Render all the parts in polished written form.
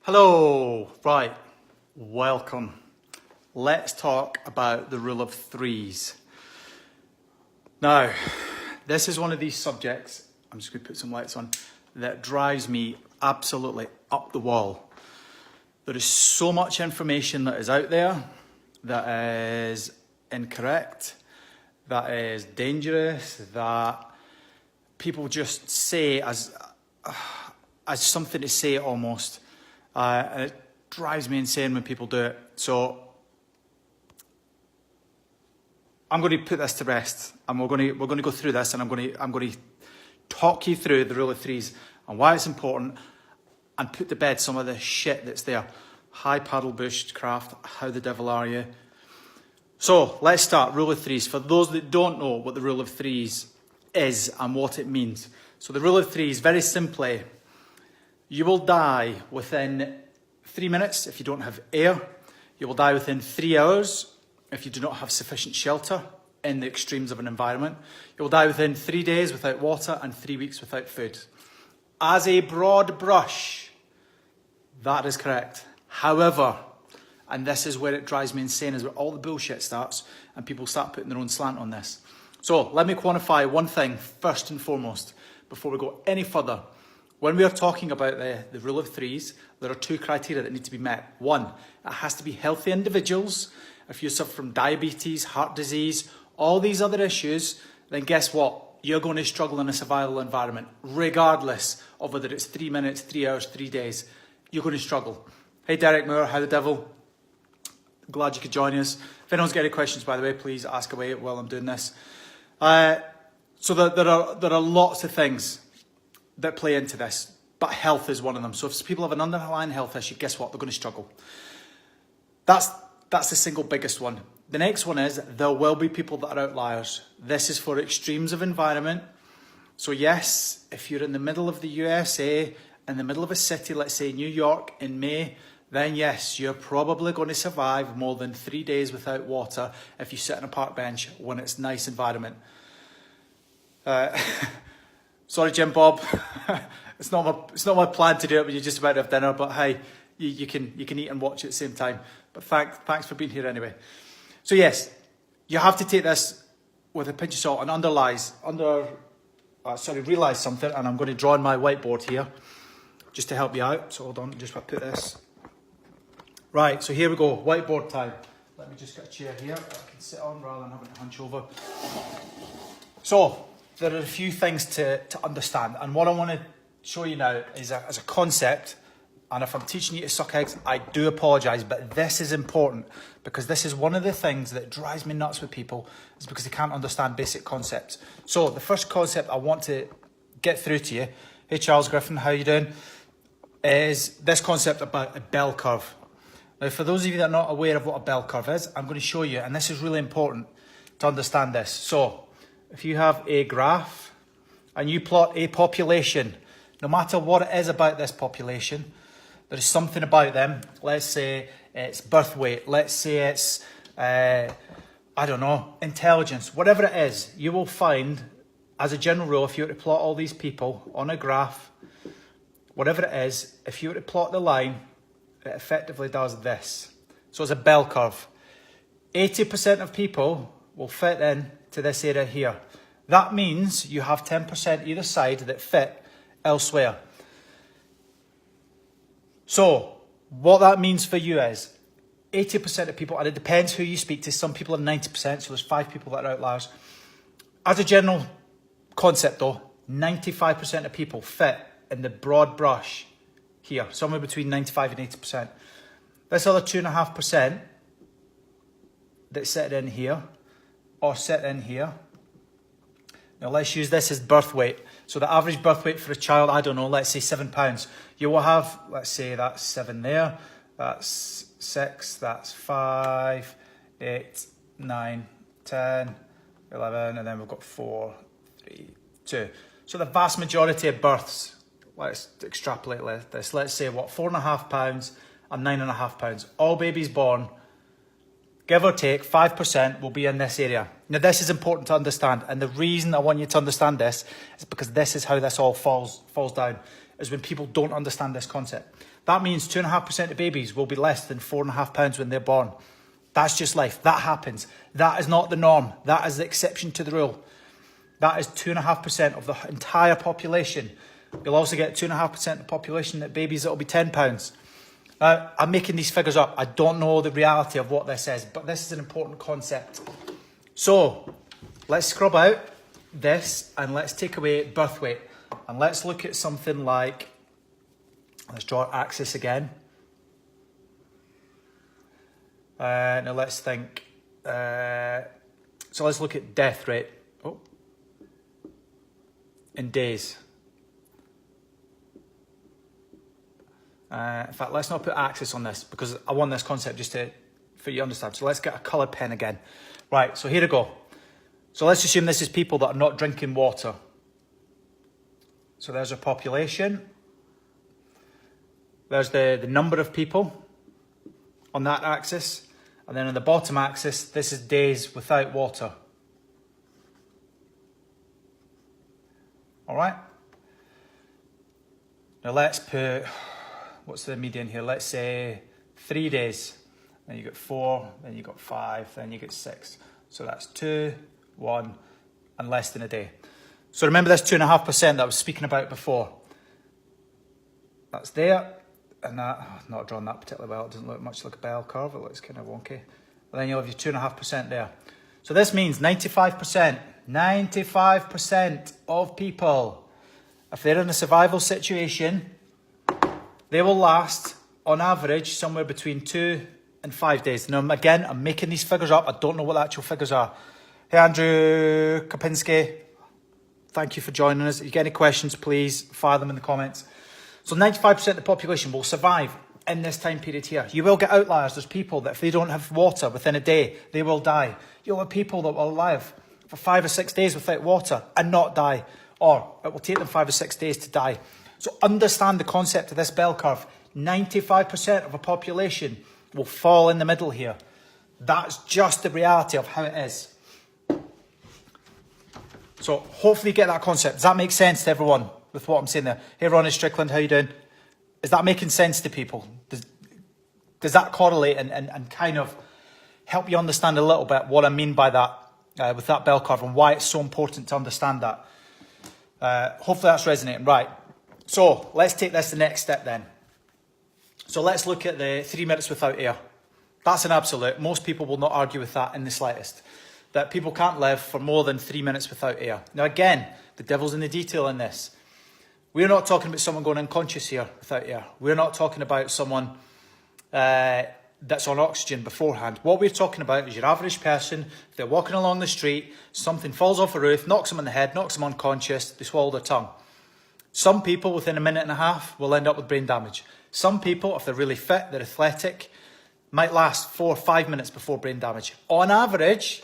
Hello, right, welcome. Let's talk about the rule of threes. Now, this is one of these subjects, I'm just going to put some lights on, that drives me absolutely up the wall. There is so much information that is out there that is incorrect, that is dangerous, that people just say as something to say almost. And it drives me insane when people do it. So I'm going to put this to rest, and we're going to go through this, and I'm going to talk you through the rule of threes and why it's important, and put to bed some of the shit that's there. Hi, paddle bush craft. How the devil are you? So let's start. Rule of threes. For those that don't know what the rule of threes is and what it means. So the rule of threes, very simply, you will die within 3 minutes if you don't have air. You will die within 3 hours if you do not have sufficient shelter in the extremes of an environment. You will die within 3 days without water and 3 weeks without food. As a broad brush, that is correct. However, and this is where it drives me insane, is where all the bullshit starts and people start putting their own slant on this. So let me quantify one thing first and foremost before we go any further. When we are talking about the rule of threes, there are 2 criteria that need to be met. 1, it has to be healthy individuals. If you suffer from diabetes, heart disease, all these other issues, then guess what? You're going to struggle in a survival environment, regardless of whether it's 3 minutes, 3 hours, 3 days. You're going to struggle. Hey, Derek Moore, how the devil? Glad you could join us. If anyone's got any questions, by the way, please ask away while I'm doing this. So there are lots of things that play into this, but health is one of them. So if people have an underlying health issue, guess what? They're going to struggle. That's the single biggest one. The next one is there will be people that are outliers. This is for extremes of environment. So yes, if you're in the middle of the USA, in the middle of a city, let's say New York in May, then yes, you're probably going to survive more than 3 days without water if you sit on a park bench when it's nice environment. Sorry, Jim Bob. It's not my plan to do it when you're just about to have dinner. But hey, you can eat and watch at the same time. But thanks for being here anyway. So yes, you have to take this with a pinch of salt and realise something. And I'm going to draw on my whiteboard here just to help you out. So hold on, just put this. Right. So here we go. Whiteboard time. Let me just get a chair here that I can sit on rather than having to hunch over. So there are a few things to understand, and what I want to show you now is as a concept, and if I'm teaching you to suck eggs, I do apologise, but this is important because this is one of the things that drives me nuts with people, is because they can't understand basic concepts. So the first concept I want to get through to you, hey Charles Griffin, how you doing, is this concept about a bell curve. Now for those of you that are not aware of what a bell curve is, I'm going to show you, and this is really important to understand this. So if you have a graph and you plot a population, no matter what it is about this population, there is something about them. Let's say it's birth weight. Let's say it's, intelligence. Whatever it is, you will find, as a general rule, if you were to plot all these people on a graph, whatever it is, if you were to plot the line, it effectively does this. So it's a bell curve. 80% of people will fit in to this area here. That means you have 10% either side that fit elsewhere. So what that means for you is 80% of people, and it depends who you speak to, some people are 90%, so there's 5 people that are outliers. As a general concept though, 95% of people fit in the broad brush here, somewhere between 95 and 80%. This other 2.5% that sit in here, or sit in here. Now let's use this as birth weight. So the average birth weight for a child, I don't know, let's say 7 pounds. You will have, let's say that's 7 there, that's 6, that's 5, 8, 9, 10, 11, and then we've got 4, 3, 2. So the vast majority of births, let's extrapolate this. Let's say what, 4.5 pounds and 9.5 pounds. All babies born, give or take 5%, will be in this area. Now this is important to understand, and the reason I want you to understand this is because this is how this all falls down. is when people don't understand this concept. That means 2.5% of babies will be less than 4.5 pounds when they're born. That's just life. That happens. That is not the norm. That is the exception to the rule. That is 2.5% of the entire population. You'll also get 2.5% of the population that babies that will be 10 pounds. I'm making these figures up. I don't know the reality of what this is, but this is an important concept. So let's scrub out this and let's take away birth weight. And let's look at something like, let's draw axis again. Now let's think. So let's look at death rate. Oh, in days. In fact, let's not put axis on this because I want this concept just for you to understand. So let's get a coloured pen again. Right, so here we go. So let's assume this is people that are not drinking water. So there's our population. There's the number of people on that axis. And then on the bottom axis, this is days without water. All right. Now let's put, what's the median here? Let's say 3 days. Then you got 4, then you got 5, then you get 6. So that's 2, 1, and less than a day. So remember this 2.5% that I was speaking about before. That's there. And that, I've not drawn that particularly well. It doesn't look much like a bell curve. It looks kind of wonky. And then you'll have your 2.5% there. So this means 95% of people, if they're in a survival situation, they will last, on average, somewhere between 2 and 5 days. Now, again, I'm making these figures up. I don't know what the actual figures are. Hey, Andrew Kapinski. Thank you for joining us. If you get any questions, please fire them in the comments. So 95% of the population will survive in this time period here. You will get outliers. There's people that if they don't have water within a day, they will die. You'll have people that will live for 5 or 6 days without water and not die. Or it will take them 5 or 6 days to die. So understand the concept of this bell curve. 95% of a population will fall in the middle here. That's just the reality of how it is. So hopefully you get that concept. Does that make sense to everyone with what I'm saying there? Hey, Ronnie Strickland, how you doing? Is that making sense to people? Does that correlate and kind of help you understand a little bit what I mean by that with that bell curve and why it's so important to understand that? Hopefully that's resonating. Right. So let's take this the next step then. So let's look at the 3 minutes without air. That's an absolute. Most people will not argue with that in the slightest. That people can't live for more than 3 minutes without air. Now again, the devil's in the detail in this. We're not talking about someone going unconscious here without air. We're not talking about someone that's on oxygen beforehand. What we're talking about is your average person. If they're walking along the street, something falls off a roof, knocks them on the head, knocks them unconscious, they swallow their tongue. Some people within a minute and a half will end up with brain damage. Some people, if they're really fit, they're athletic, might last 4 or 5 minutes before brain damage. On average,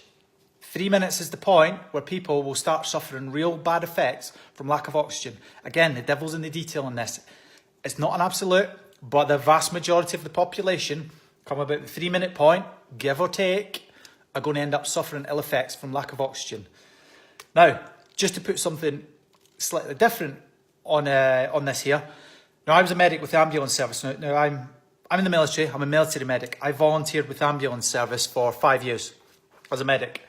3 minutes is the point where people will start suffering real bad effects from lack of oxygen. Again, the devil's in the detail on this. It's not an absolute, but the vast majority of the population, come about the 3 minute point, give or take, are going to end up suffering ill effects from lack of oxygen. Now, just to put something slightly different on this here. Now, I was a medic with the ambulance service. Now I'm in the military. I'm a military medic. I volunteered with the ambulance service for 5 years as a medic.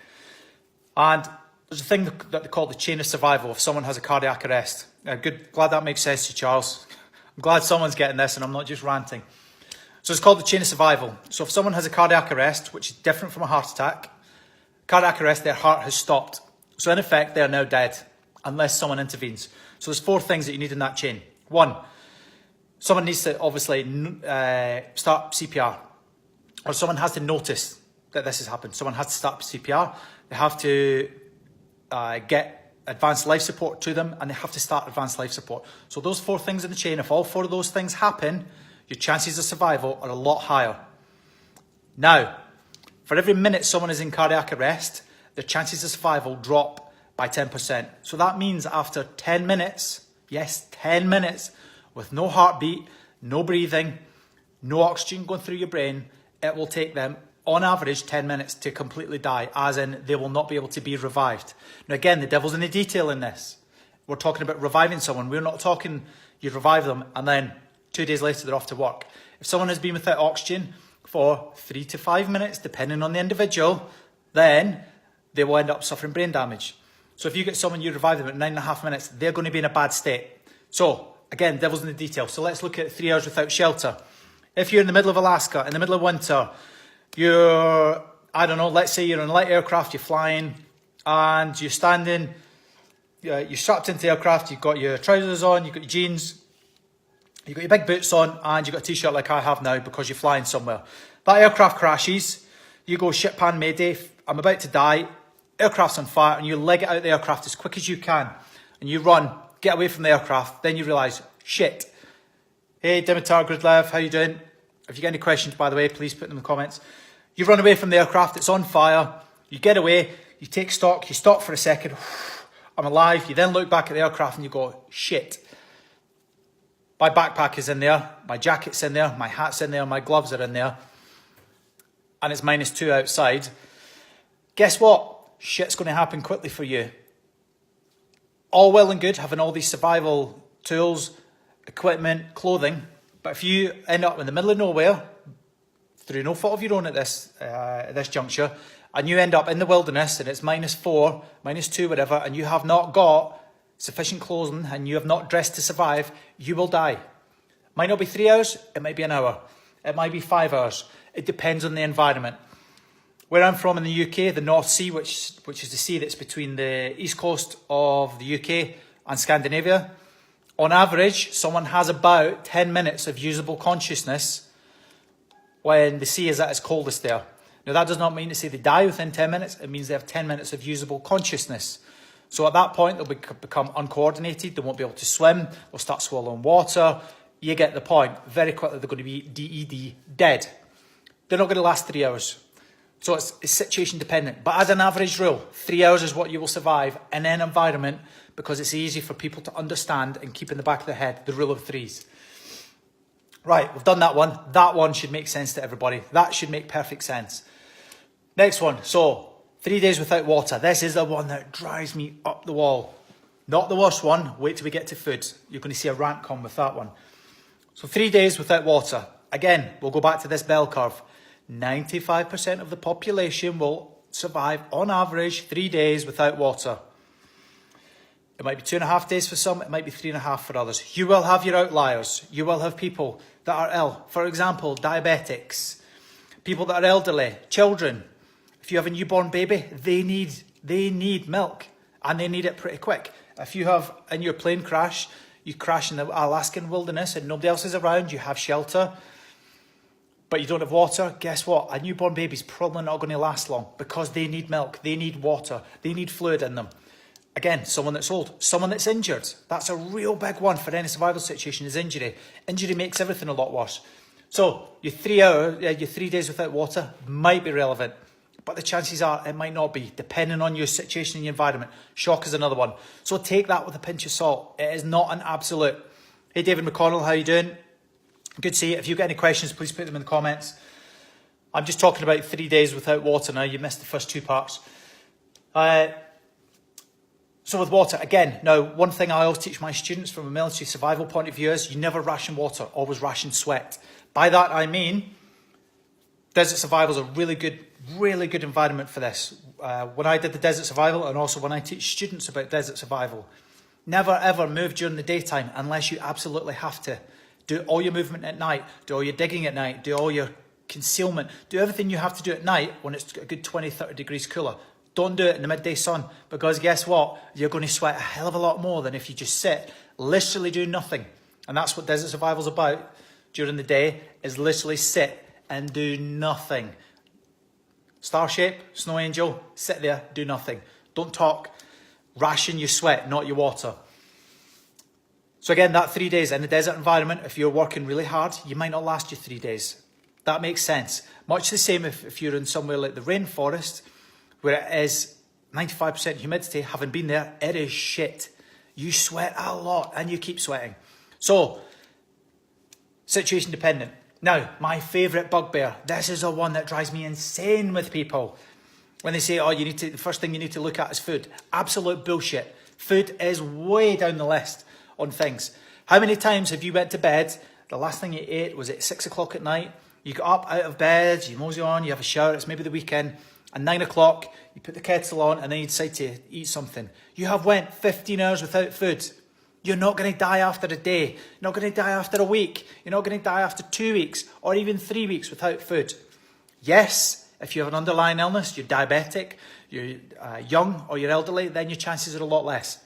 And there's a thing that they call the chain of survival if someone has a cardiac arrest. Glad that makes sense to you, Charles. I'm glad someone's getting this and I'm not just ranting. So it's called the chain of survival. So if someone has a cardiac arrest, which is different from a heart attack, cardiac arrest, their heart has stopped. So in effect, they are now dead unless someone intervenes. So there's 4 things that you need in that chain. 1, someone needs to obviously start CPR. Or someone has to notice that this has happened. Someone has to start CPR. They have to get advanced life support to them and they have to start advanced life support. So those 4 things in the chain, if all 4 of those things happen, your chances of survival are a lot higher. Now, for every minute someone is in cardiac arrest, their chances of survival drop by 10%. So that means after 10 minutes, yes, 10 minutes, with no heartbeat, no breathing, no oxygen going through your brain, it will take them on average 10 minutes to completely die, as in they will not be able to be revived. Now again, the devil's in the detail in this. We're talking about reviving someone. We're not talking, you revive them, and then 2 days later they're off to work. If someone has been without oxygen for 3 to 5 minutes, depending on the individual, then they will end up suffering brain damage. So if you get someone, you revive them at 9.5 minutes, they're going to be in a bad state. So again, devil's in the detail. So let's look at 3 hours without shelter. If you're in the middle of Alaska, in the middle of winter, you're, I don't know, let's say you're in a light aircraft, you're flying, and you're standing, you're strapped into the aircraft, you've got your trousers on, you've got your jeans, you've got your big boots on, and you've got a t-shirt like I have now because you're flying somewhere. That aircraft crashes, you go shit pan mayday, I'm about to die, aircraft's on fire, and you leg it out of the aircraft as quick as you can, and you run, get away from the aircraft, then you realise, shit. Hey Dimitar Gridlev, how you doing? If you get any questions, by the way, please put them in the comments. You run away from the aircraft, it's on fire, you get away, you take stock, you stop for a second, I'm alive, you then look back at the aircraft and you go, shit. My backpack is in there, my jacket's in there, my hat's in there, my gloves are in there, and it's -2 outside. Guess what? Shit's going to happen quickly for you. All well and good having all these survival tools, equipment, clothing, but if you end up in the middle of nowhere, through no fault of your own at this juncture, and you end up in the wilderness and it's -4, -2, whatever, and you have not got sufficient clothing and you have not dressed to survive, you will die. Might not be 3 hours, it might be an hour. It might be 5 hours. It depends on the environment. Where I'm from in the UK, the North Sea, which is the sea that's between the east coast of the UK and Scandinavia, on average, someone has about 10 minutes of usable consciousness when the sea is at its coldest there. Now, that does not mean to say they die within 10 minutes. It means they have 10 minutes of usable consciousness. So at that point, they'll become uncoordinated. They won't be able to swim. They'll start swallowing water. You get the point. Very quickly, they're going to be DED, dead. They're not going to last 3 hours. So it's situation dependent. But as an average rule, 3 hours is what you will survive in an environment because it's easy for people to understand and keep in the back of their head the rule of threes. Right, we've done that one. That one should make sense to everybody. That should make perfect sense. Next one. So 3 days without water. This is the one that drives me up the wall. Not the worst one. Wait till we get to food. You're going to see a rant come with that one. So 3 days without water. Again, we'll go back to this bell curve. 95% of the population will survive on average 3 days without water. It might be 2.5 days for some, it might be 3.5 for others. You will have your outliers. You will have people that are ill. For example, diabetics, people that are elderly, children. If you have a newborn baby, they need milk and they need it pretty quick. If you have in your plane crash, you crash in the Alaskan wilderness and nobody else is around, you have shelter, but you don't have water, guess what? A newborn baby's probably not going to last long because they need milk, they need water, they need fluid in them. Again, someone that's old, someone that's injured. That's a real big one for any survival situation is injury. Injury makes everything a lot worse. So your 3 days without water might be relevant, but the chances are it might not be, depending on your situation and your environment. Shock is another one. So take that with a pinch of salt. It is not an absolute. Hey, David McConnell, how you doing? Good to see you. If you've got any questions, please put them in the comments. I'm just talking about 3 days without water now. You missed the first two parts. So with water, again, now one thing I always teach my students from a military survival point of view is you never ration water, always ration sweat. By that I mean, desert survival is a really good environment for this. When I did the desert survival and also when I teach students about desert survival, never ever move during the daytime unless you absolutely have to. Do all your movement at night, do all your digging at night, do all your concealment, do everything you have to do at night when it's a good 20, 30 degrees cooler. Don't do it in the midday sun because guess what? You're going to sweat a hell of a lot more than if you just sit, literally do nothing. And that's what desert survival's about during the day, is literally sit and do nothing. Star shape, snow angel, sit there, do nothing. Don't talk, ration your sweat, not your water. So again, that 3 days in a desert environment, if you're working really hard, you might not last your 3 days. That makes sense. Much the same if you're in somewhere like the rainforest, where it is 95% humidity, having been there, it is shit. You sweat a lot and you keep sweating. So, situation dependent. Now, my favourite bugbear. This is the one that drives me insane with people. When they say, oh, the first thing you need to look at is food. Absolute bullshit. Food is way down the list on things. How many times have you went to bed, the last thing you ate was at 6 o'clock at night, you got up out of bed, you mosey on, you have a shower, it's maybe the weekend, and 9 o'clock, you put the kettle on and then you decide to eat something. You have went 15 hours without food. You're not going to die after a day. You're not going to die after a week. You're not going to die after 2 weeks or even 3 weeks without food. Yes, if you have an underlying illness, you're diabetic, you're young or you're elderly, then your chances are a lot less.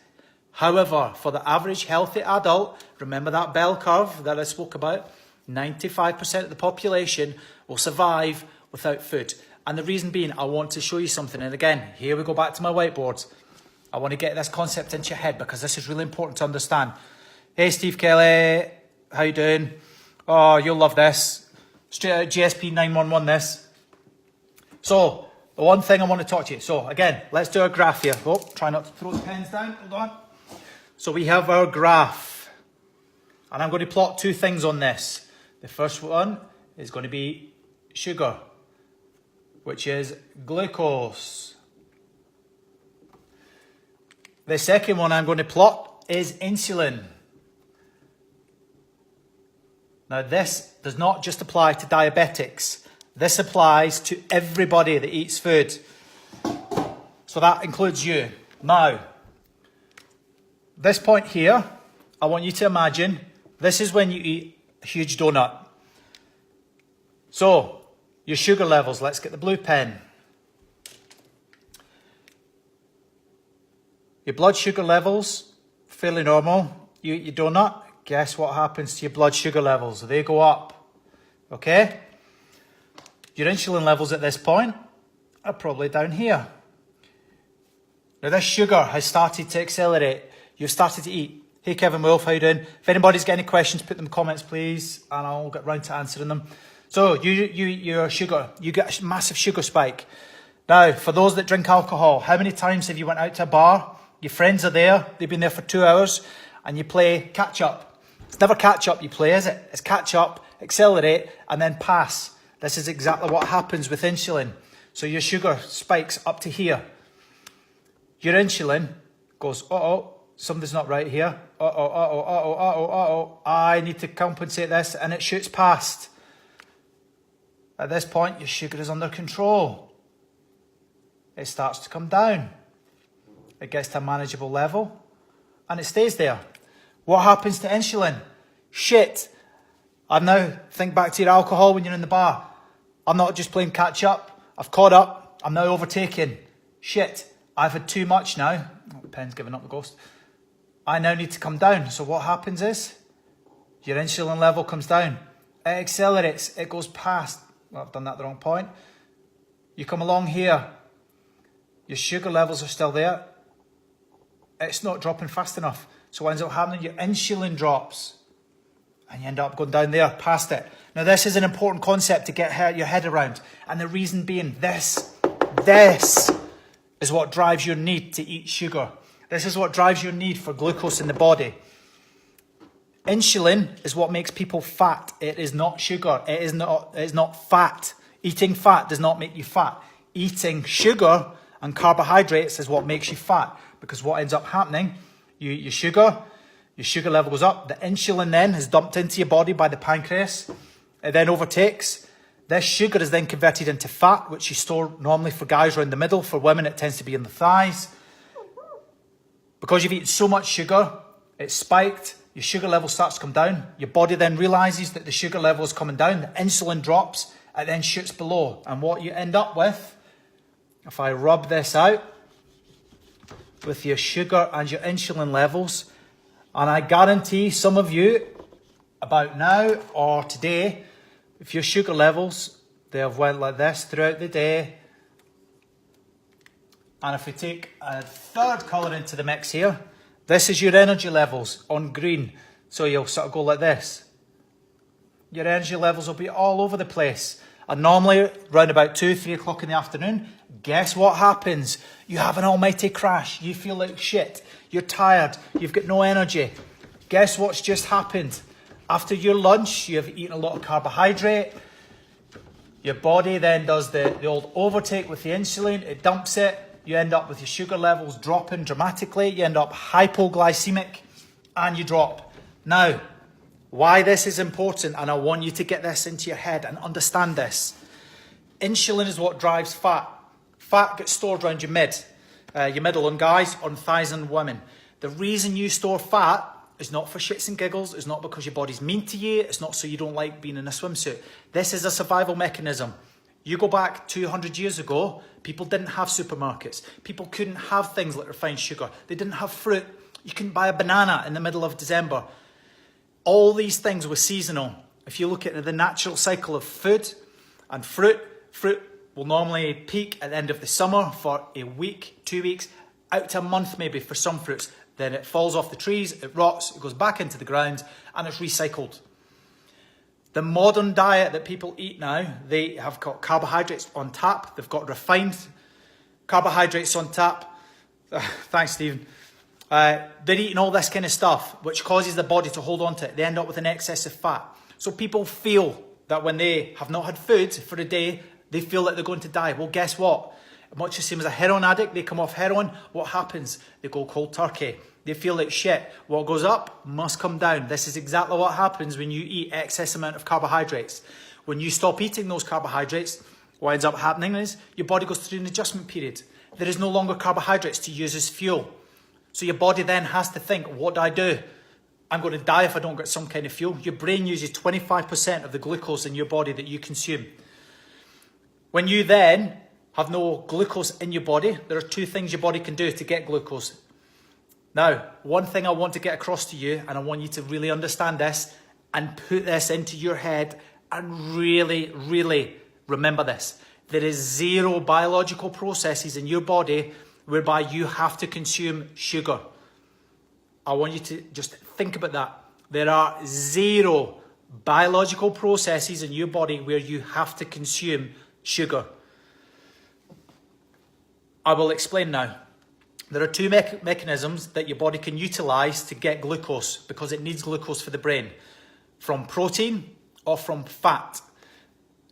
However, for the average healthy adult, remember that bell curve that I spoke about? 95% of the population will survive without food. And the reason being, I want to show you something. And again, here we go back to my whiteboard. I want to get this concept into your head because this is really important to understand. Hey, Steve Kelly, how you doing? Oh, you'll love this. Straight out GSP 911 this. So, the one thing I want to talk to you. So, again, let's do a graph here. Oh, try not to throw the pens down. Hold on. So, we have our graph. And I'm going to plot two things on this. The first one is going to be sugar, which is glucose. The second one I'm going to plot is insulin. Now this does not just apply to diabetics. This applies to everybody that eats food. So that includes you. Now, this point here, I want you to imagine, this is when you eat a huge donut. So, your sugar levels, let's get the blue pen. Your blood sugar levels, fairly normal. You eat your donut, guess what happens to your blood sugar levels? They go up, okay? Your insulin levels at this point are probably down here. Now this sugar has started to accelerate. You've started to eat. Hey Kevin Wolf, how you doing? If anybody's got any questions, put them in the comments please, and I'll get round to answering them. So your sugar, you get a massive sugar spike. Now, for those that drink alcohol, how many times have you went out to a bar? Your friends are there, they've been there for 2 hours, and you play catch up. It's never catch up you play, is it? It's catch up, accelerate, and then pass. This is exactly what happens with insulin. So your sugar spikes up to here. Your insulin goes, uh-oh, something's not right here. Uh-oh, uh-oh, uh-oh, uh-oh, uh-oh. I need to compensate this, and it shoots past. At this point, your sugar is under control. It starts to come down. It gets to a manageable level, and it stays there. What happens to insulin? Shit. I now think back to your alcohol when you're in the bar. I'm not just playing catch up. I've caught up. I'm now overtaking. Shit. I've had too much now. Oh, the pen's giving up the ghost. I now need to come down. So what happens is your insulin level comes down. It accelerates. It goes past. Well, I've done that at the wrong point. You come along here. Your sugar levels are still there. It's not dropping fast enough. So what ends up happening? Your insulin drops. And you end up going down there, past it. Now this is an important concept to get your head around. And the reason being this is what drives your need to eat sugar. This is what drives your need for glucose in the body. Insulin is what makes people fat. It is not sugar. It is not fat. Eating fat does not make you fat. Eating sugar and carbohydrates is what makes you fat. Because what ends up happening, your sugar level goes up. The insulin then is dumped into your body by the pancreas. It then overtakes. This sugar is then converted into fat, which you store normally for guys around the middle. For women, it tends to be in the thighs. Because you've eaten so much sugar, it's spiked. Your sugar level starts to come down. Your body then realizes that the sugar level is coming down. The insulin drops. It then shoots below. And what you end up with, if I rub this out, with your sugar and your insulin levels, and I guarantee some of you, about now or today, if your sugar levels, they have went like this throughout the day. And if we take a third colour into the mix here, this is your energy levels on green. So you'll sort of go like this. Your energy levels will be all over the place. And normally, around about 2, 3 o'clock in the afternoon, guess what happens? You have an almighty crash. You feel like shit. You're tired. You've got no energy. Guess what's just happened? After your lunch, you have eaten a lot of carbohydrate. Your body then does the old overtake with the insulin. It dumps it. You end up with your sugar levels dropping dramatically. You end up hypoglycemic and you drop. Now, why this is important, and I want you to get this into your head and understand this. Insulin is what drives fat. Fat gets stored around your middle on guys, on thighs and women. The reason you store fat is not for shits and giggles. It's not because your body's mean to you. It's not so you don't like being in a swimsuit. This is a survival mechanism. You go back 200 years ago, people didn't have supermarkets. People couldn't have things like refined sugar. They didn't have fruit. You couldn't buy a banana in the middle of December. All these things were seasonal. If you look at the natural cycle of food and fruit will normally peak at the end of the summer for a week, 2 weeks, out to a month maybe for some fruits. Then it falls off the trees, it rots, it goes back into the ground, and it's recycled. The modern diet that people eat now, they have got carbohydrates on tap. They've got refined carbohydrates on tap. Thanks, Stephen. They're eating all this kind of stuff, which causes the body to hold on to it. They end up with an excess of fat. So people feel that when they have not had food for a day, they feel like they're going to die. Well, guess what? Much the same as a heroin addict, they come off heroin. What happens? They go cold turkey. They feel like shit. What goes up must come down. This is exactly what happens when you eat excess amount of carbohydrates. When you stop eating those carbohydrates, what ends up happening is your body goes through an adjustment period. There is no longer carbohydrates to use as fuel. So your body then has to think, what do I do? I'm going to die if I don't get some kind of fuel. Your brain uses 25% of the glucose in your body that you consume. When you then have no glucose in your body, there are two things your body can do to get glucose. Now, one thing I want to get across to you, and I want you to really understand this and put this into your head and really, really remember this. There is zero biological processes in your body whereby you have to consume sugar. I want you to just think about that. There are zero biological processes in your body where you have to consume sugar. I will explain now. There are two mechanisms that your body can utilize to get glucose because it needs glucose for the brain. From protein or from fat.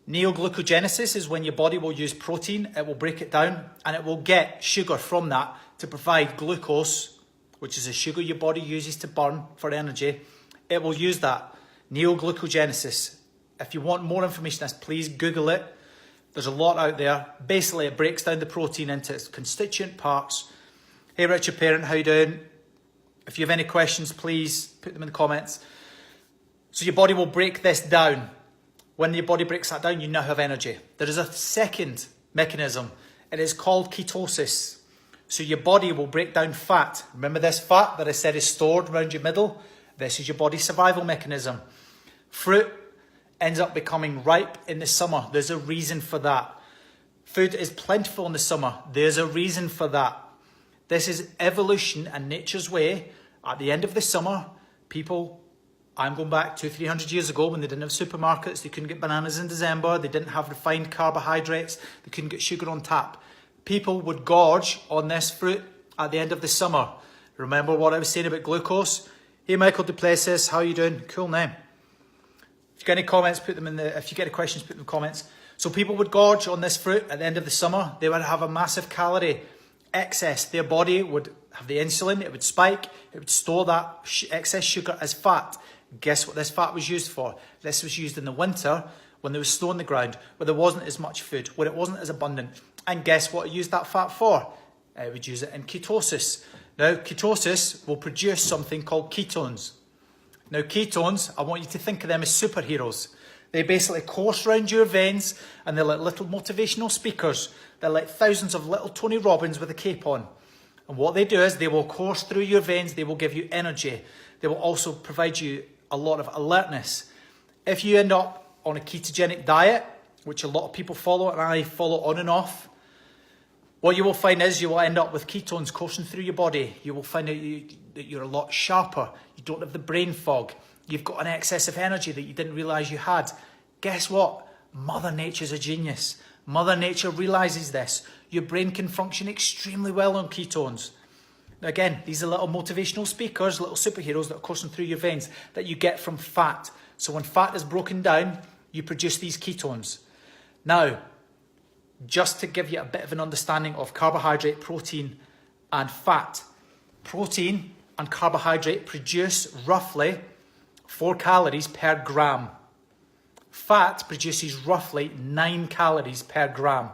Neoglucogenesis is when your body will use protein, it will break it down and it will get sugar from that to provide glucose, which is a sugar your body uses to burn for energy. It will use that. Neoglucogenesis. If you want more information on this, please Google it. There's a lot out there. Basically, it breaks down the protein into its constituent parts. Hey, Richard Parent, how you doing? If you have any questions, please put them in the comments. So your body will break this down. When your body breaks that down, you now have energy. There is a second mechanism. It is called ketosis. So your body will break down fat. Remember this fat that I said is stored around your middle? This is your body's survival mechanism. Fruit ends up becoming ripe in the summer. There's a reason for that. Food is plentiful in the summer. There's a reason for that. This is evolution and nature's way. At the end of the summer, people, I'm going back 200-300 years ago when they didn't have supermarkets, they couldn't get bananas in December, they didn't have refined carbohydrates, they couldn't get sugar on tap. People would gorge on this fruit at the end of the summer. Remember what I was saying about glucose? Hey, Michael Duplessis, how are you doing? Cool name. If you get any comments, put them in the, if you get any questions, put them in the comments. So people would gorge on this fruit at the end of the summer. They would have a massive calorie excess. Their body would have the insulin, it would spike, it would store that excess sugar as fat. Guess what this fat was used for? This was used in the winter when there was snow on the ground, where there wasn't as much food, where it wasn't as abundant. And guess what it used that fat for? It would use it in ketosis. Now, ketosis will produce something called ketones. Now, ketones, I want you to think of them as superheroes. They basically course around your veins and they're like little motivational speakers. They're like thousands of little Tony Robbins with a cape on. And what they do is they will course through your veins. They will give you energy. They will also provide you a lot of alertness. If you end up on a ketogenic diet, which a lot of people follow and I follow on and off, what you will find is you will end up with ketones coursing through your body. You will find out that you're a lot sharper. You don't have the brain fog. You've got an excess of energy that you didn't realize you had. Guess what? Mother Nature's a genius. Mother Nature realizes this. Your brain can function extremely well on ketones. Now again, these are little motivational speakers, little superheroes that are coursing through your veins that you get from fat. So when fat is broken down, you produce these ketones. Now, just to give you a bit of an understanding of carbohydrate, protein and fat. Protein and carbohydrate produce roughly 4 calories per gram. Fat produces roughly 9 calories per gram.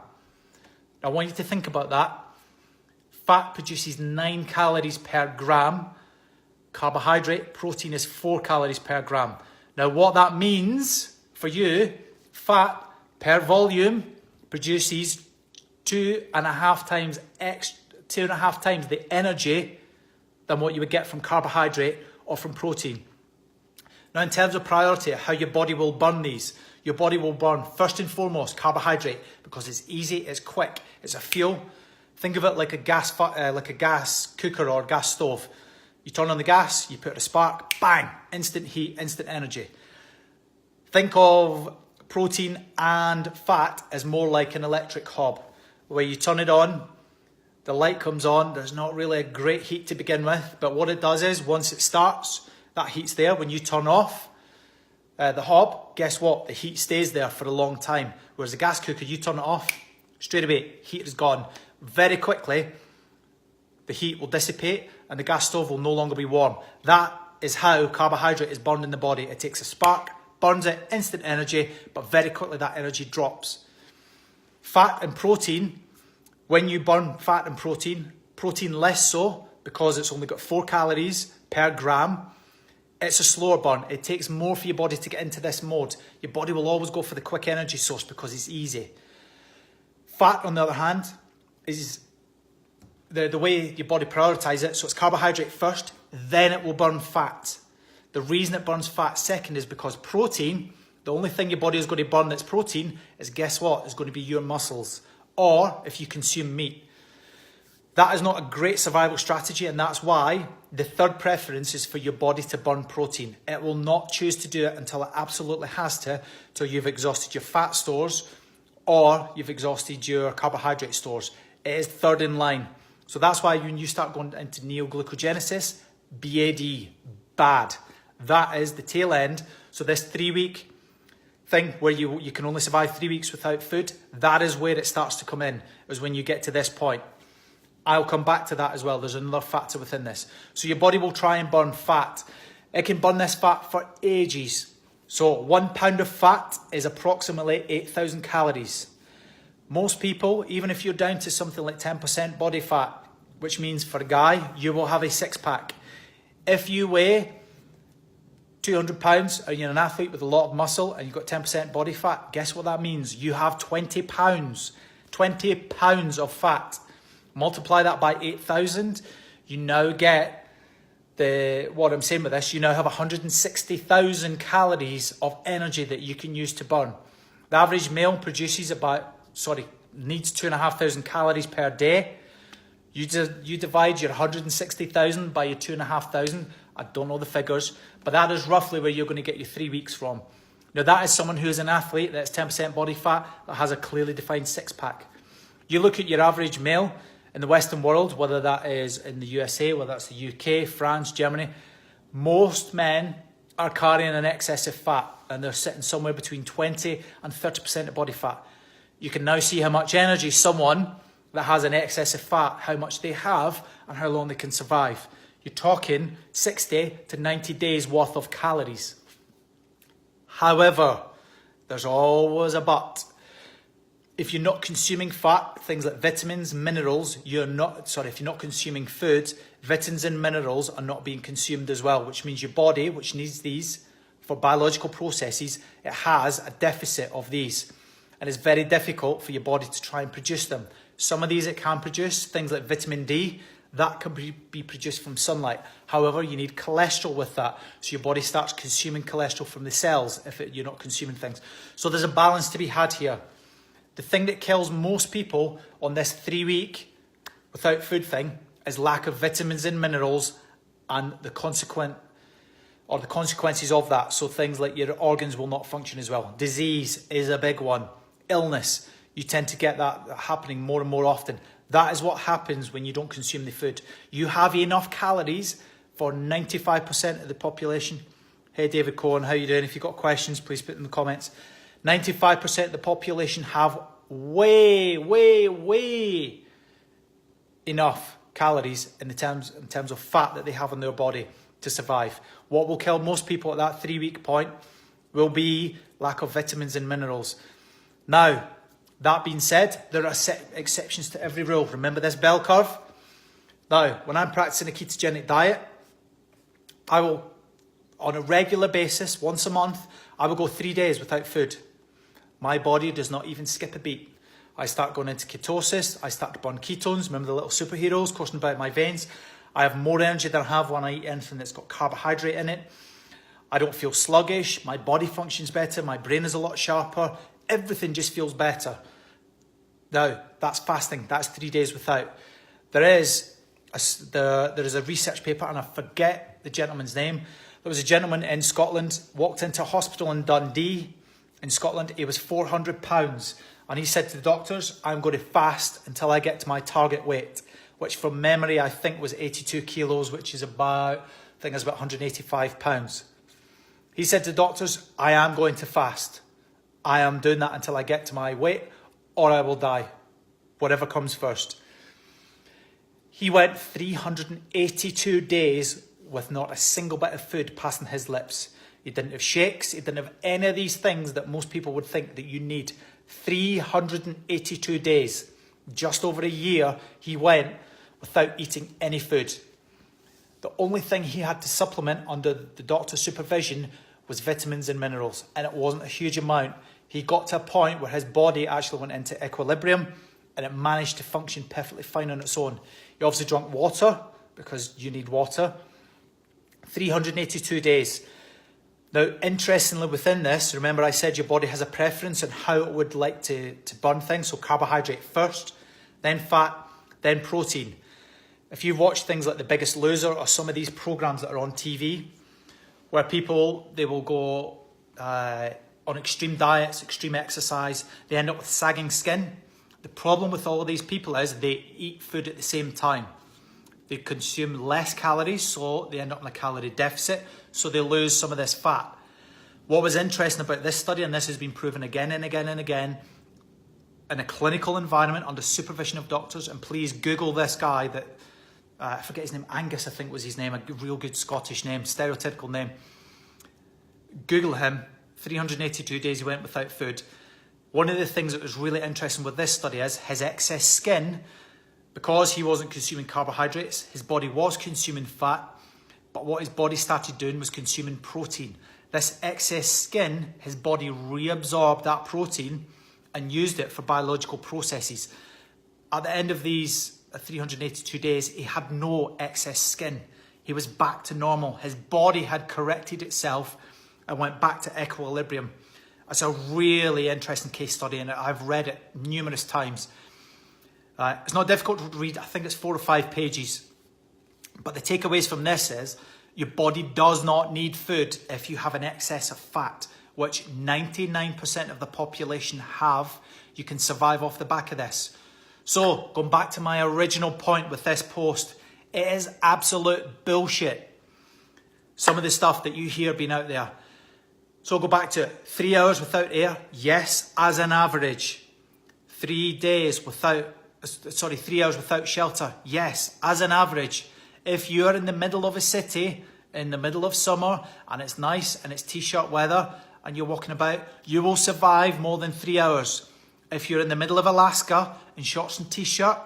Now, I want you to think about that. Fat produces 9 calories per gram. Carbohydrate, protein is 4 calories per gram. Now, what that means for you, fat per volume produces 2.5 times the energy than what you would get from carbohydrate or from protein. Now, in terms of priority, how your body will burn these, your body will burn first and foremost carbohydrate because it's easy, it's quick, it's a fuel. Think of it like a gas cooker or gas stove. You turn on the gas, you put a spark, bang, instant heat, instant energy. Think of protein and fat as more like an electric hob, where you turn it on, the light comes on, there's not really a great heat to begin with, but what it does is once it starts, that heat's there. When you turn off the hob, guess what? The heat stays there for a long time. Whereas the gas cooker, you turn it off, straight away, heat is gone. Very quickly, the heat will dissipate and the gas stove will no longer be warm. That is how carbohydrate is burned in the body. It takes a spark, burns it, instant energy, but very quickly that energy drops. Fat and protein, when you burn fat and protein less so because it's only got 4 calories per gram, it's a slower burn. It takes more for your body to get into this mode. Your body will always go for the quick energy source because it's easy. Fat, on the other hand, is the way your body prioritizes it. So it's carbohydrate first, then it will burn fat. The reason it burns fat second is because protein, the only thing your body is going to burn that's protein is, guess what? It's going to be your muscles. Or if you consume meat. That is not a great survival strategy, and that's why the third preference is for your body to burn protein. It will not choose to do it until it absolutely has to, till you've exhausted your fat stores or you've exhausted your carbohydrate stores. It is third in line. So that's why when you start going into neoglucogenesis, BAD, bad. That is the tail end. So this 3-week thing where you can only survive 3 weeks without food, that is where it starts to come in, is when you get to this point. I'll come back to that as well. There's another factor within this. So your body will try and burn fat. It can burn this fat for ages. So 1 pound of fat is approximately 8,000 calories. Most people, even if you're down to something like 10% body fat, which means for a guy, you will have a 6-pack. If you weigh 200 pounds and you're an athlete with a lot of muscle and you've got 10% body fat, guess what that means? You have 20 pounds. 20 pounds of fat. Multiply that by 8,000, you now get what I'm saying with this, you now have 160,000 calories of energy that you can use to burn. The average male needs 2,500 calories per day. You divide your 160,000 by your 2,500. I don't know the figures, but that is roughly where you're going to get your 3 weeks from. Now that is someone who is an athlete that's 10% body fat that has a clearly defined 6-pack. You look at your average male in the Western world, whether that is in the USA, whether that's the UK, France, Germany, most men are carrying an excess of fat and they're sitting somewhere between 20 and 30% of body fat. You can now see how much energy someone that has an excess of fat, how much they have and how long they can survive. You're talking 60 to 90 days worth of calories. However, there's always a but. If you're not consuming fat, things like vitamins, minerals, if you're not consuming food, vitamins and minerals are not being consumed as well, which means your body, which needs these for biological processes, it has a deficit of these. And it's very difficult for your body to try and produce them. Some of these it can produce, things like vitamin D, that can be produced from sunlight. However, you need cholesterol with that. So your body starts consuming cholesterol from the cells if you're not consuming things. So there's a balance to be had here. The thing that kills most people on this 3-week without food thing is lack of vitamins and minerals and the consequences of that. So things like your organs will not function as well. Disease is a big one. Illness, you tend to get that happening more and more often. That is what happens when you don't consume the food. You have enough calories for 95% of the population. Hey, David Cohen, how you doing? If you've got questions, please put them in the comments. 95% of the population have way enough calories in terms of fat that they have in their body. to survive. What will kill most people at that 3-week point will be lack of vitamins and minerals. Now, that being said, there are exceptions to every rule. Remember this bell curve? Now, when I'm practicing a ketogenic diet, I will, on a regular basis, once a month, I will go 3 days without food. My body does not even skip a beat. I start going into ketosis. I start to burn ketones. Remember the little superheroes coursing about my veins? I have more energy than I have when I eat anything that's got carbohydrate in it. I don't feel sluggish. My body functions better. My brain is a lot sharper. Everything just feels better. Now, that's fasting. That's 3 days without. There is a research paper, and I forget the gentleman's name. There was a gentleman in Scotland, walked into a hospital in Dundee in Scotland. He was 400 pounds. And he said to the doctors, I'm going to fast until I get to my target weight, which from memory, I think was 82 kilos, which is about, I think it's about 185 pounds. He said to the doctors, I am going to fast. I am doing that until I get to my weight, or I will die, whatever comes first. He went 382 days with not a single bit of food passing his lips. He didn't have shakes. He didn't have any of these things that most people would think that you need. 382 days, just over a year, he went without eating any food. The only thing he had to supplement under the doctor's supervision was vitamins and minerals, and it wasn't a huge amount. He got to a point where his body actually went into equilibrium and it managed to function perfectly fine on its own. He obviously drank water because you need water. 382 days. Now, interestingly, within this, remember I said your body has a preference on how it would like to burn things. So carbohydrate first, then fat, then protein. If you've watched things like The Biggest Loser or some of these programs that are on TV, where people, they will go on extreme diets, extreme exercise, they end up with sagging skin. The problem with all of these people is they eat food at the same time. They consume less calories, so they end up in a calorie deficit, so they lose some of this fat. What was interesting about this study, and this has been proven again and again and again, in a clinical environment under supervision of doctors, and please Google this guy that, I forget his name, Angus I think was his name, a real good Scottish name, stereotypical name. Google him, 382 days he went without food. One of the things that was really interesting with this study is his excess skin. Because he wasn't consuming carbohydrates, his body was consuming fat, but what his body started doing was consuming protein. This excess skin, his body reabsorbed that protein and used it for biological processes. At the end of these 382 days, he had no excess skin. He was back to normal. His body had corrected itself and went back to equilibrium. It's a really interesting case study, and I've read it numerous times. It's not difficult to read. I think it's 4 or 5 pages. But the takeaways from this is your body does not need food if you have an excess of fat, which 99% of the population have. You can survive off the back of this. So, going back to my original point with this post, it is absolute bullshit. Some of the stuff that you hear being out there. So, I'll go back to it. 3 hours without air? Yes, as an average. 3 days without 3 hours without shelter. Yes, as an average. If you're in the middle of a city, in the middle of summer, and it's nice and it's t-shirt weather, and you're walking about, you will survive more than 3 hours. If you're in the middle of Alaska, in shorts and t-shirt,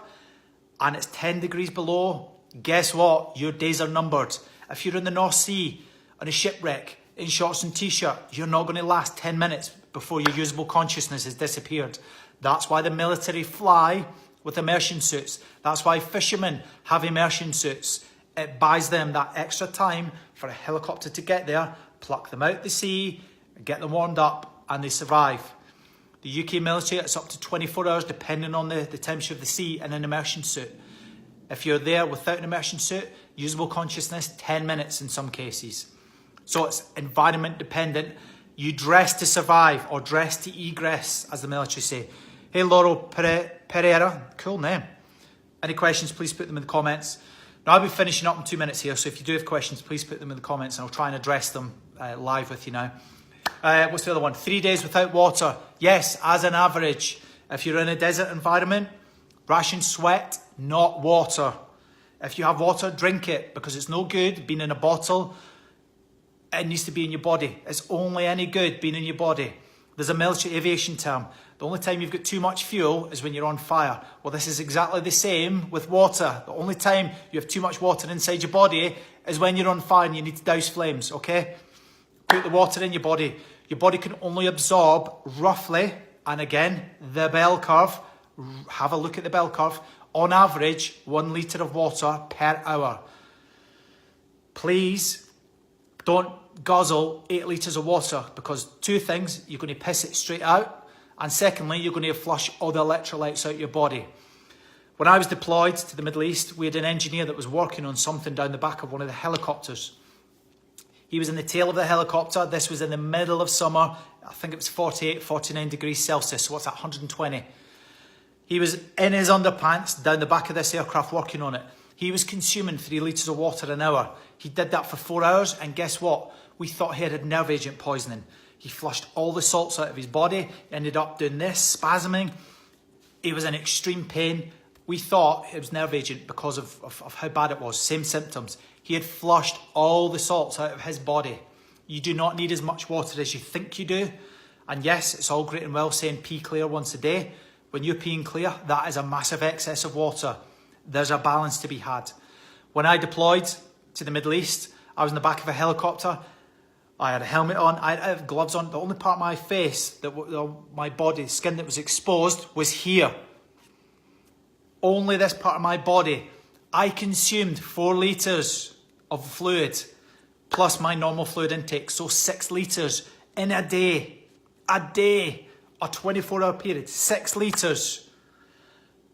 and it's 10 degrees below, guess what? Your days are numbered. If you're in the North Sea, on a shipwreck, in shorts and t-shirt, you're not going to last 10 minutes before your usable consciousness has disappeared. That's why the military fly with immersion suits. That's why fishermen have immersion suits. It buys them that extra time for a helicopter to get there, pluck them out the sea, get them warmed up, and they survive. The UK military, it's up to 24 hours depending on the temperature of the sea in an immersion suit. If you're there without an immersion suit, usable consciousness, 10 minutes in some cases. So it's environment dependent. You dress to survive or dress to egress, as the military say. Hey, Laurel Pereira, cool name. Any questions, please put them in the comments. Now, I'll be finishing up in 2 minutes here, so if you do have questions, please put them in the comments and I'll try and address them live with you now. What's the other one? 3 days without water. Yes, as an average. If you're in a desert environment, ration sweat, not water. If you have water, drink it, because it's no good being in a bottle. It needs to be in your body. It's only any good being in your body. There's a military aviation term. The only time you've got too much fuel is when you're on fire. Well, this is exactly the same with water. The only time you have too much water inside your body is when you're on fire and you need to douse flames, okay? Put the water in your body. Your body can only absorb roughly, and again, the bell curve, have a look at the bell curve, on average, 1 litre of water per hour. Please don't guzzle 8 litres of water, because two things, you're going to piss it straight out, and secondly, you're going to flush all the electrolytes out your body. When I was deployed to the Middle East, we had an engineer that was working on something down the back of one of the helicopters. He was in the tail of the helicopter. This was in the middle of summer. I think it was 48, 49 degrees Celsius, so what's that, 120? He was in his underpants down the back of this aircraft working on it. He was consuming 3 litres of water an hour. He did that for 4 hours, and guess what? We thought he had nerve agent poisoning. He flushed all the salts out of his body, ended up doing this, spasming. He was in extreme pain. We thought it was nerve agent because of how bad it was. Same symptoms. He had flushed all the salts out of his body. You do not need as much water as you think you do. And yes, it's all great and well saying pee clear once a day. When you're peeing clear, that is a massive excess of water. There's a balance to be had. When I deployed to the Middle East, I was in the back of a helicopter. I had a helmet on, I had gloves on. The only part of my face, my body, skin that was exposed was here. Only this part of my body. I consumed 4 litres of fluid plus my normal fluid intake. So 6 litres in a day, a 24-hour period, 6 litres.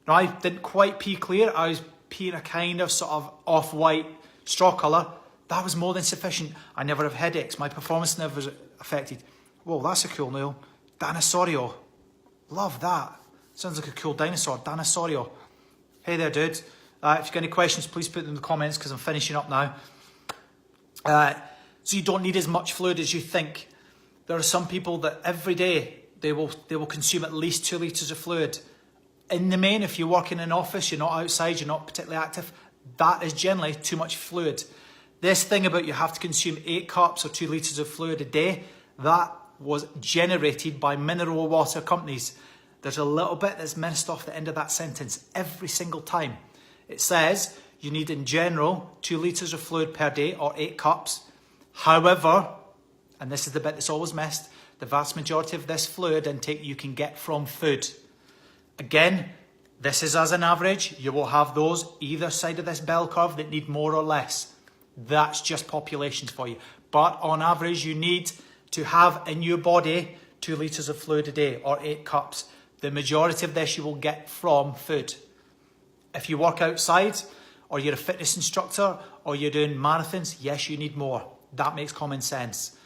Now, I didn't quite pee clear. I was peeing a kind of sort of off-white straw colour. That was more than sufficient. I never have headaches. My performance never was affected. Whoa, that's a cool nail. Dinosaurio. Love that. Sounds like a cool dinosaur. Dinosaurio. Hey there, dude. If you've got any questions, please put them in the comments, because I'm finishing up now. So you don't need as much fluid as you think. There are some people that every day they will consume at least 2 litres of fluid. In the main, if you work in an office, you're not outside, you're not particularly active, that is generally too much fluid. This thing about you have to consume 8 cups or 2 litres of fluid a day, that was generated by mineral water companies. There's a little bit that's missed off the end of that sentence every single time. It says you need in general 2 litres of fluid per day, or 8 cups. However, and this is the bit that's always missed, the vast majority of this fluid intake you can get from food. Again, this is as an average. You will have those either side of this bell curve that need more or less. That's just populations for you. But on average, you need to have in your body 2 litres of fluid a day, or 8 cups. The majority of this you will get from food. If you work outside, or you're a fitness instructor, or you're doing marathons, yes, you need more. That makes common sense.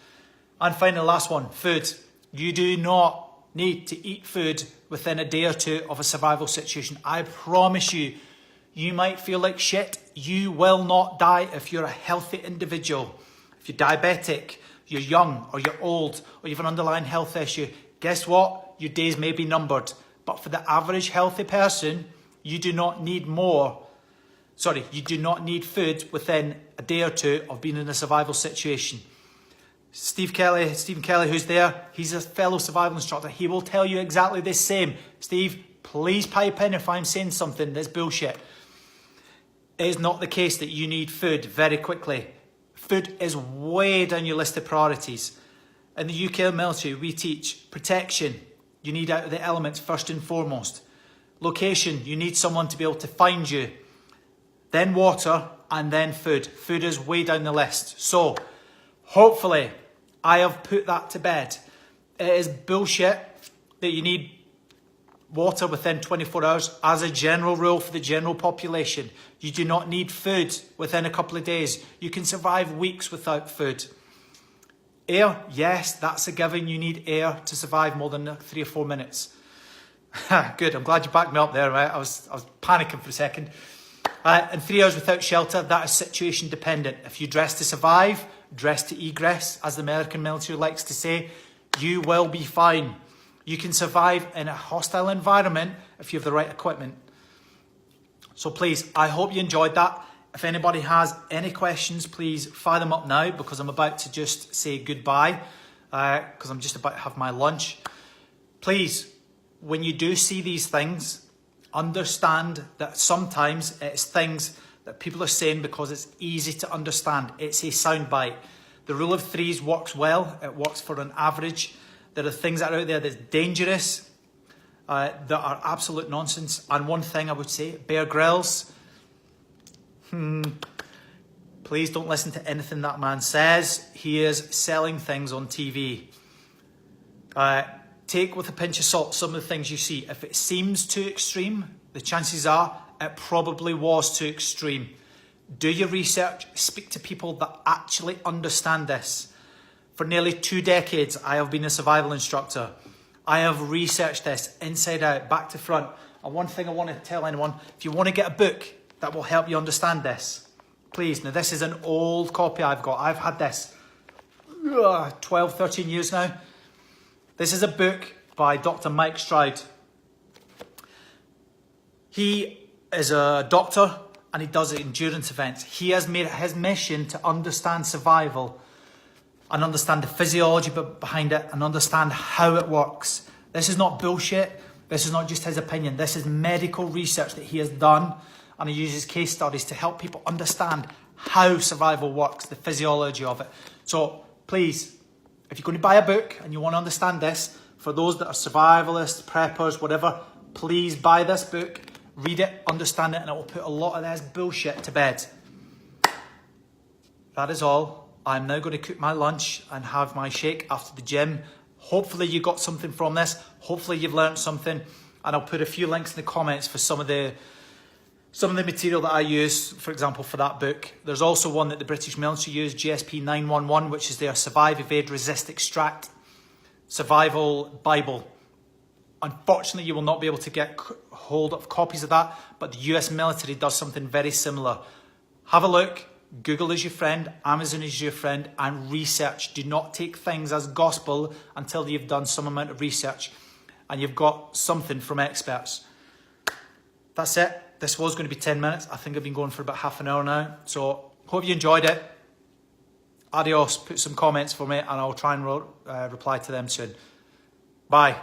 And finally, last one, food. You do not need to eat food within a day or two of a survival situation. I promise you, you might feel like shit. You will not die if you're a healthy individual. If you're diabetic, you're young, or you're old, or you have an underlying health issue, guess what? Your days may be numbered. But for the average healthy person, you do not need you do not need food within a day or two of being in a survival situation. Stephen Kelly, who's there, he's a fellow survival instructor. He will tell you exactly the same. Steve, please pipe in if I'm saying something that's bullshit. It is not the case that you need food very quickly. Food is way down your list of priorities. In the UK military, we teach protection. You need out of the elements first and foremost. Location, you need someone to be able to find you. Then water, and then food. Food is way down the list. So, hopefully, I have put that to bed. It is bullshit that you need water within 24 hours as a general rule for the general population. You do not need food within a couple of days. You can survive weeks without food. Air, yes, that's a given. You need air to survive more than 3 or 4 minutes. Good, I'm glad you backed me up there, right? I was panicking for a second. And 3 hours without shelter, that is situation dependent. If you dress to survive, dress to egress, as the American military likes to say, you will be fine. You can survive in a hostile environment if you have the right equipment. So please, I hope you enjoyed that. If anybody has any questions, please fire them up now, because I'm about to just say goodbye, because I'm just about to have my lunch. Please, when you do see these things, understand that sometimes it's things that people are saying because it's easy to understand. It's a soundbite. The rule of threes works well. It works for an average. There are things that are out there that's dangerous, that are absolute nonsense. And one thing I would say, Bear Grylls, please don't listen to anything that man says. He is selling things on TV. Take with a pinch of salt some of the things you see. If it seems too extreme, the chances are it probably was too extreme. Do your research, speak to people that actually understand this. For nearly 2 decades, I have been a survival instructor. I have researched this inside out, back to front. And one thing I want to tell anyone, if you want to get a book that will help you understand this, please. Now, this is an old copy I've got. I've had this 12, 13 years now. This is a book by Dr. Mike Stroud. He is a doctor and he does endurance events. He has made it his mission to understand survival and understand the physiology behind it and understand how it works. This is not bullshit. This is not just his opinion. This is medical research that he has done, and he uses case studies to help people understand how survival works, the physiology of it. So please, if you're going to buy a book and you want to understand this, for those that are survivalists, preppers, whatever, please buy this book, read it, understand it, and it will put a lot of this bullshit to bed. That is all. I'm now going to cook my lunch and have my shake after the gym. Hopefully you got something from this. Hopefully you've learned something. And I'll put a few links in the comments for some of the material that I use, for example, for that book. There's also one that the British military use, GSP 911, which is their Survive, Evade, Resist, Extract Survival Bible. Unfortunately, you will not be able to get hold of copies of that, but the US military does something very similar. Have a look. Google is your friend, Amazon is your friend, and research. Do not take things as gospel until you've done some amount of research and you've got something from experts. That's it. This was going to be 10 minutes. I think I've been going for about half an hour now. So hope you enjoyed it. Adios. Put some comments for me and I'll try and reply to them soon. Bye.